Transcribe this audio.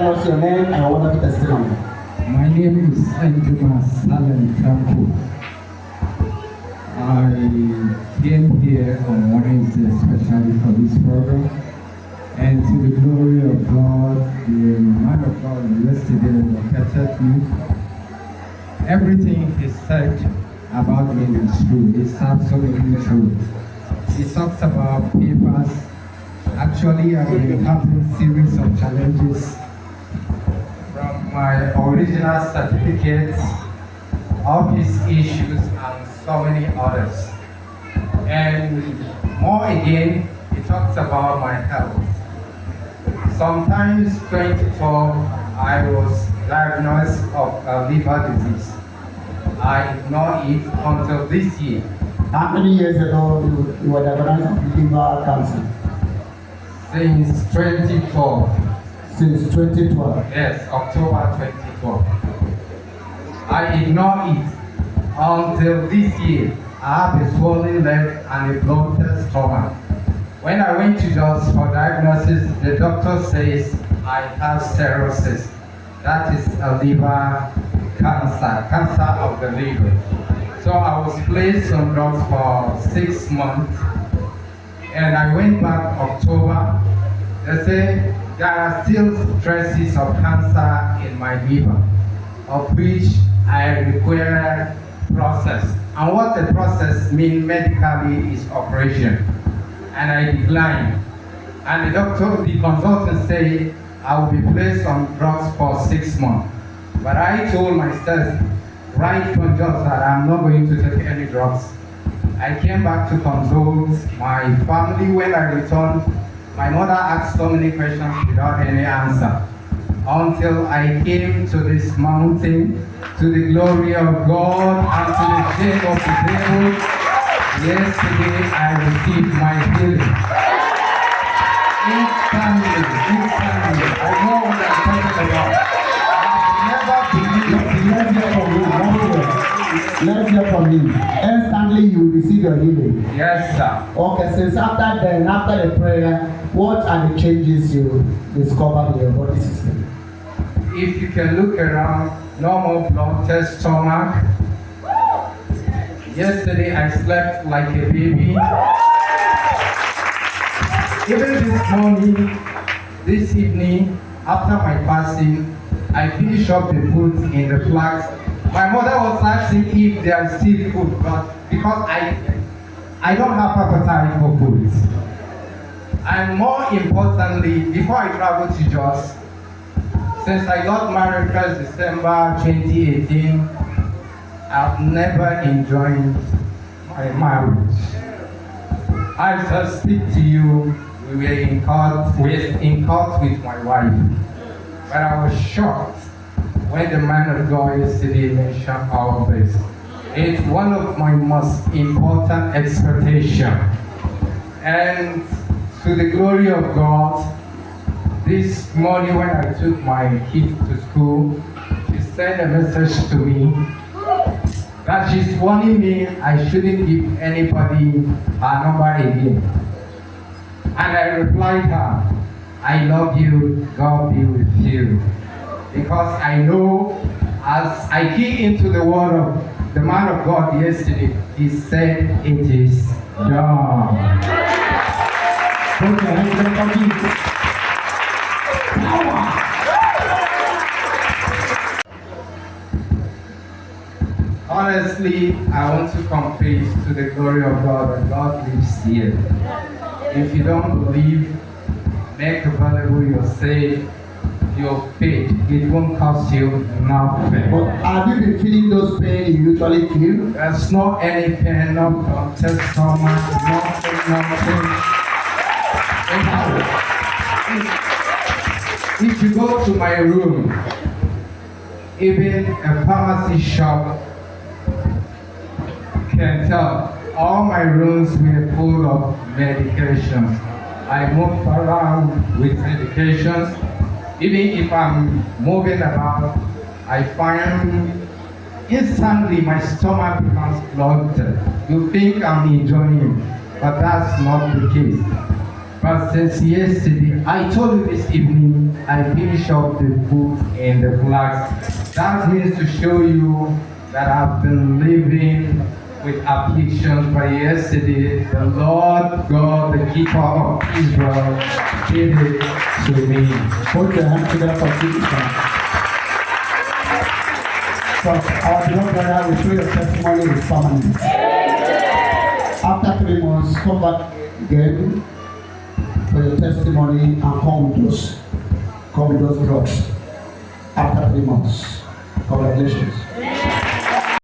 tell us your name and your wonderful testimony. My name is Andrew Salem Tampo. I came here on Wednesday especially for this program. And to the glory of God, the man of God yesterday located me. Everything he said about me is true. It's absolutely true. He talks about papers. Actually, I've been having a series of challenges from my original certificates, office issues, and so many others. And more again, he talks about my health. Sometimes 2012, I was diagnosed of a liver disease. I ignored it until this year. How many years ago you were diagnosed with liver cancer? Since 2012. Since 2012? Yes, October 2012. I ignored it until this year. I have a swollen leg and a bloated stomach. When I went to just for diagnosis, the doctor says I have cirrhosis. That is a liver cancer of the liver. So I was placed on drugs for 6 months, and I went back October. They say there are still traces of cancer in my liver, of which I require process. And what the process means medically is operation. And I declined. And the consultant said I will be placed on drugs for 6 months. But I told myself right from just that I'm not going to take any drugs. I came back to consult my family. When I returned, my mother asked so many questions without any answer. Until I came to this mountain, to the glory of God and to the shade of the devil. Yesterday I received my healing. Instantly. I know what I'm talking about. Let's hear from you. Let's hear from you. Instantly you receive your healing. Yes, sir. Okay, since after the prayer, what are the changes you discovered in your body system? If you can look around, no more bloated stomach. Yesterday I slept like a baby. Even this morning, this evening, after my fasting, I finished up the food in the flask. My mother was asking if there is still food, but because I don't have appetite for food. And more importantly, before I traveled to Jos, since I got married 1st December 2018, I've never enjoyed my marriage. I just speak to you, we were in court with my wife. But I was shocked when the man of God yesterday mentioned all of this. It's one of my most important expectations. And to the glory of God, this morning when I took my kids to school, she sent a message to me that she's warning me I shouldn't give anybody her number again. And I replied her, I love you, God be with you. Because I know as I key into the word of the man of God yesterday, he said it is done. Put your hands up for Jesus. Power. Honestly, I want to confess to the glory of God that God lives here. If you don't believe, make available your faith, your faith. It won't cost you nothing. But have you been feeling those pain you usually feel? There's not any pain, no bloated stomach, nothing. If you go to my room, even a pharmacy shop can tell all my rooms were full of medications. I move around with medications. Even if I'm moving about, I find instantly my stomach becomes bloated. You think I'm enjoying it, but that's not the case. But since yesterday, I told you this evening, I finished up the food and the flags. That means to show you that I've been living with afflictions. But yesterday, the Lord God, the keeper of Israel, did it to me. Put your hands together for Jesus. So our beloved brother, we pray your testimony is permanent. After 3 months, come back again for your testimony and come with those drugs. After 3 months. Congratulations.